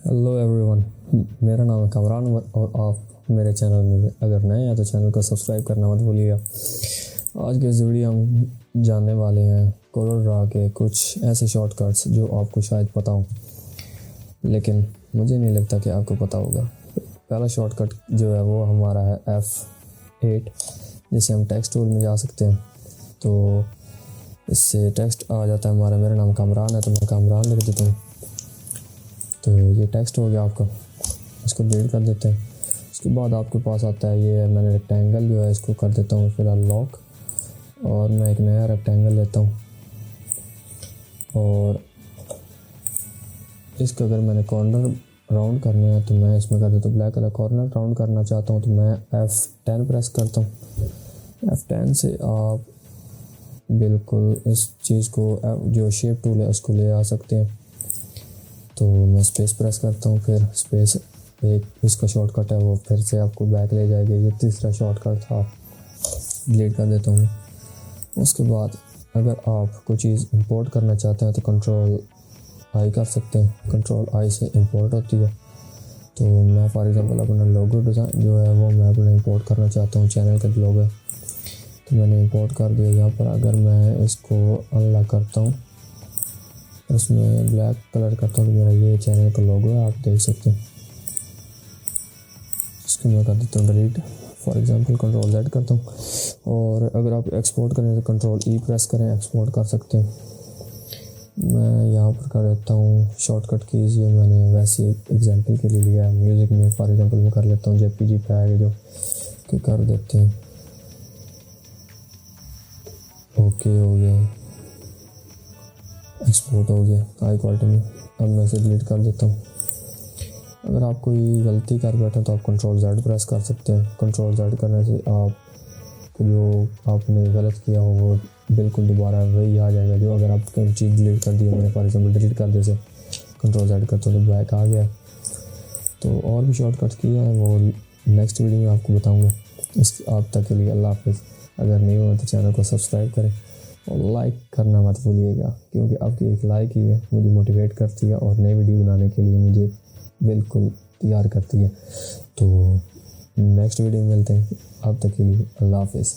Hello everyone, मेरा नाम है कमरान और आप मेरे चैनल में अगर नए हैं तो चैनल को सब्सक्राइब करना मत भूलिएगा। आज के इस वीडियो हम जानने वाले हैं कोरल ड्रा के कुछ ऐसे शॉर्टकट्स जो आपको शायद पता हो, लेकिन मुझे नहीं लगता कि आपको पता होगा। पहला शॉर्टकट जो है वो हमारा है F8, जिससे हम टेक्स्ट टूल में जा सकते हैं। तो इससे टेक्स्ट आ जाता है हमारा, मेरा नाम कामरान है तो मैं कामरान लिख देता हूँ। तो ये टेक्स्ट हो गया आपका, इसको डिलीट कर देते हैं। उसके बाद आपके पास आता है ये मैंने रेक्टेंगल जो है इसको कर देता हूँ फिलहाल लॉक, और मैं एक नया रेक्टेंगल लेता हूँ और इसका अगर मैंने कॉर्नर राउंड करने हैं तो मैं इसमें कर देता हूँ ब्लैक कलर। कॉर्नर राउंड करना चाहता हूँ तो मैं F10 प्रेस करता हूँ। F10 से आप बिल्कुल इस चीज़ को जो शेप टूल है उसको ले आ सकते हैं। तो मैं स्पेस प्रेस करता हूँ, फिर स्पेस एक इसका शॉर्टकट है वो फिर से आपको बैक ले जाएगा। ये तीसरा शॉर्टकट था, डिलीट कर देता हूँ। उसके बाद अगर आप कोई चीज़ इंपोर्ट करना चाहते हैं तो कंट्रोल आई कर सकते हैं। कंट्रोल आई से इंपोर्ट होती है। तो मैं फॉर एग्जांपल अपना लोगो डिज़ाइन जो है वो मैं अपना इंपोर्ट करना चाहता हूँ, चैनल का लोगो है तो मैंने इंपोर्ट कर दिया। यहाँ पर अगर मैं इसको अनलॉक करता हूँ, इसमें ब्लैक कलर करता हूँ तो मेरा ये चैनल का लोगो है, आप देख सकते हैं। इसको मैं कर देता हूँ delete, for example control Z करता हूँ। और अगर आप एक्सपोर्ट करें तो कंट्रोल E प्रेस करें, एक्सपोर्ट कर सकते हैं। मैं यहाँ पर कर देता हूँ शॉर्टकट कीज़, ये मैंने वैसे एग्जांपल के लिए लिया है। म्यूज़िक में फॉर एग्जांपल मैं कर लेता हूँ JPG फैग जो कि कर देते हैं। ओके हो गया, एक्सपोर्ट हो गया हाई क्वालिटी में। अब मैं इसे डिलीट कर देता हूँ। अगर आप कोई गलती कर बैठे तो आप कंट्रोल Z प्रेस कर सकते हैं। कंट्रोल Z करने से आप जो आपने गलत किया हो वो बिल्कुल दोबारा वही आ जाएगा। जो अगर आप कोई चीज़ डिलीट कर दी है, मैंने फॉर एग्जांपल डिलीट कर दी से कंट्रोल Z करता हूँ तो बैक आ गया। तो और भी शॉर्टकट्स किए हैं वो नेक्स्ट वीडियो में आपको बताऊँगा। इस आप तक के लिए अल्लाह हाफिज़। अगर नहीं हुआ तो चैनल को सब्सक्राइब करें और लाइक करना मत भूलिएगा, क्योंकि आपकी एक लाइक ही है मुझे मोटिवेट करती है और नई वीडियो बनाने के लिए मुझे बिल्कुल तैयार करती है। तो नेक्स्ट वीडियो में मिलते हैं, अब तक के लिए अल्लाह हाफिज़।